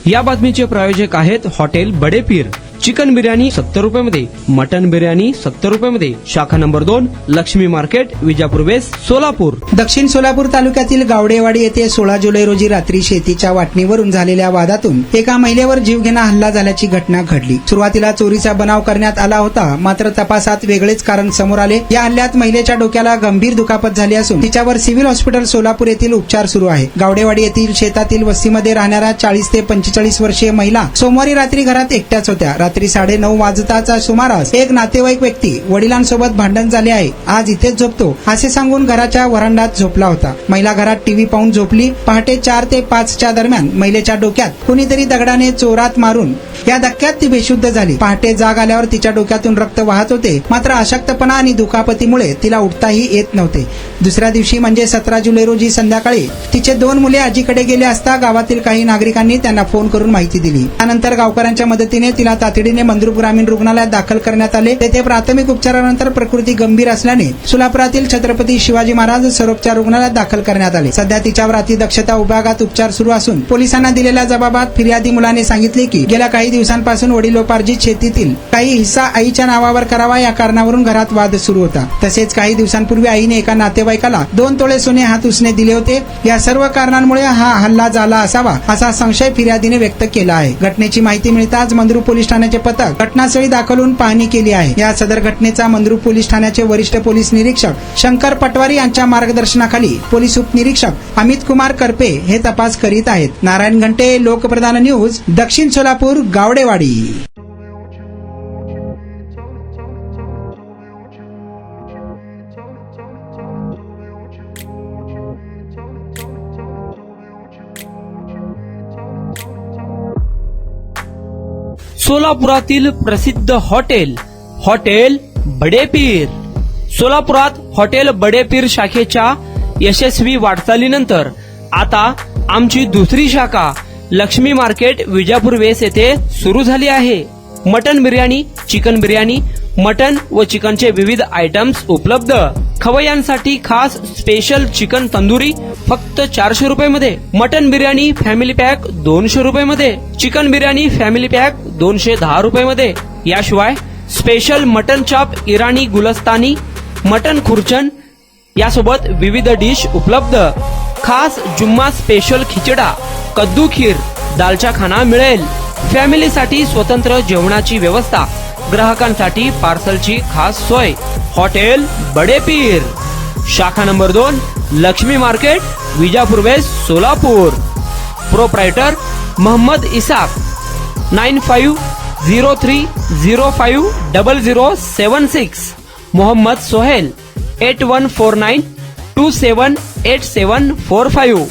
या बातमीचे प्रायोजक आहेत हॉटेल बडे पीर। चिकन बिर्याणी 70 रुपयामध्ये, मटन बिर्याणी 70 रुपयामध्ये। शाखा number 2, Laxmi market, Vijapur west, Solapur. दक्षिण सोलापूर तालुक्यातील गावडेवाडी येथे 16 जुलै रोजी रात्री शेतीच्या वाटणीवरून झालेल्या वादातून एका महिलेवर जीवघेणा हल्ला झाल्याची घटना घडली। सुरुवातीला चोरीचा बनाव करण्यात आला होता, मात्र तपासात वेगळेच कारण समोर आले। या हल्ल्यात महिलेच्या डोक्याला गंभीर दुखापत झाली असून तिच्यावर सिव्हिल हॉस्पिटल सोलापूर येथील उपचार सुरू आहे। गावडेवाडी येथील शेतातील वस्तीमध्ये राहणाऱ्या 40 ते 45 वर्षीय महिला सोमवारी रात्री घरात एकट्याच होत्या। रात्री 9:30 वाजताच्या सुमारास एक नातेवाईक व्यक्ती वडिलांसोबत भांडण झाले आहे, आज इथेच झोपतो असे सांगून घराच्या वरांडात झोपला होता। महिला घरात टीव्ही पाहून झोपली। पहाटे 4 ते 5 च्या दरम्यान महिलेच्या डोक्यात कुणीतरी दगडाने जोरात मारून या धक्क्यात ती बेशुद्ध झाली। पहाटे जाग आल्यावर तिच्या डोक्यातून रक्त वाहत होते, मात्र अशक्तपणा आणि दुखापतीमुळे तिला उठताही येत नव्हते। दुसऱ्या दिवशी म्हणजे 17 जुलै रोजी संध्याकाळी तिचे 2 मुले आजीकडे गेले असता गावातील काही नागरिकांनी त्यांना फोन करून माहिती दिली। त्यानंतर गावकऱ्यांच्या मदतीने तिला तातडीने मंद्रुप ग्रामीण रुग्णालयात दाखल करण्यात आले। तेथे प्राथमिक उपचारानंतर प्रकृती गंभीर असल्याने सोलापुरातील छत्रपती शिवाजी महाराज सर्वोपचार रुग्णालयात दाखल करण्यात आले। सध्या तिच्यावर अतिदक्षता विभागात उपचार सुरू असून पोलिसांना दिलेल्या जबाबात फिर्यादी मुलाने सांगितले की गेल्या काही दिवसांपासून वडिलोपार्जित शेतीतील काही हिस्सा आईच्या नावावर करावा या कारणावरून घरात वाद सुरू होता। तसेच काही दिवसांपूर्वी आईने एका नातेवाईकाला 2 तोळे सोने हात उसने दिले होते। या सर्व कारणांमुळे हा हल्ला झाला असावा असा संशय फिर्यादीने व्यक्त केला आहे। घटनेची माहिती मिळताच मंद्रुप पोलीस ठाण्याचे पथक घटनास्थळी दाखल होऊन पाहणी केली आहे। या सदर घटनेचा मंद्रुप पोलीस ठाण्याचे वरिष्ठ पोलीस निरीक्षक शंकर पटवारी यांच्या मार्गदर्शनाखाली पोलीस उपनिरीक्षक अमित कुमार करपे हे तपास करीत आहेत। नारायण घंटे, लोकप्रधान न्यूज, दक्षिण सोलापूर, गावडेवाडी। सोलापुरातील प्रसिद्ध हॉटेल बडे पीर। सोलापुरात हॉटेल बडे पीर शाखेच्या यशस्वी वाटचालीनंतर आता आमची दुसरी शाखा लक्ष्मी मार्केट, विजापूर वेस्ट येथे सुरू झाली आहे। Mutton biryani, chicken biryani, mutton व चिकनचे विविध आयटम्स उपलब्ध। खवय्यांसाठी खास स्पेशल चिकन तंदुरी फक्त 400 रुपयामध्ये, मटन बिर्याणी फॅमिली पॅक 200 रुपयामध्ये, चिकन बिर्याणी फॅमिली पॅक 210 रुपयामध्ये। याशिवाय स्पेशल मटन चाप, इराणी गुलस्तानी, मटन खुर्चन यासोबत विविध डिश उपलब्ध। खास जुम्मा स्पेशल खिचडा, कद्दू खीर, दालचा खाना मिळेल। फॅमिलीसाठी स्वतंत्र जेवणाची व्यवस्था, ग्राहकांसाठी पार्सलची खास सोय। हॉटेल बडे पीर, शाखा number 2, Laxmi market, Vijapur west, Solapur. Proprietor Mohammad Ishaq, 9503050076। Mohammad Sohail, 8149278745।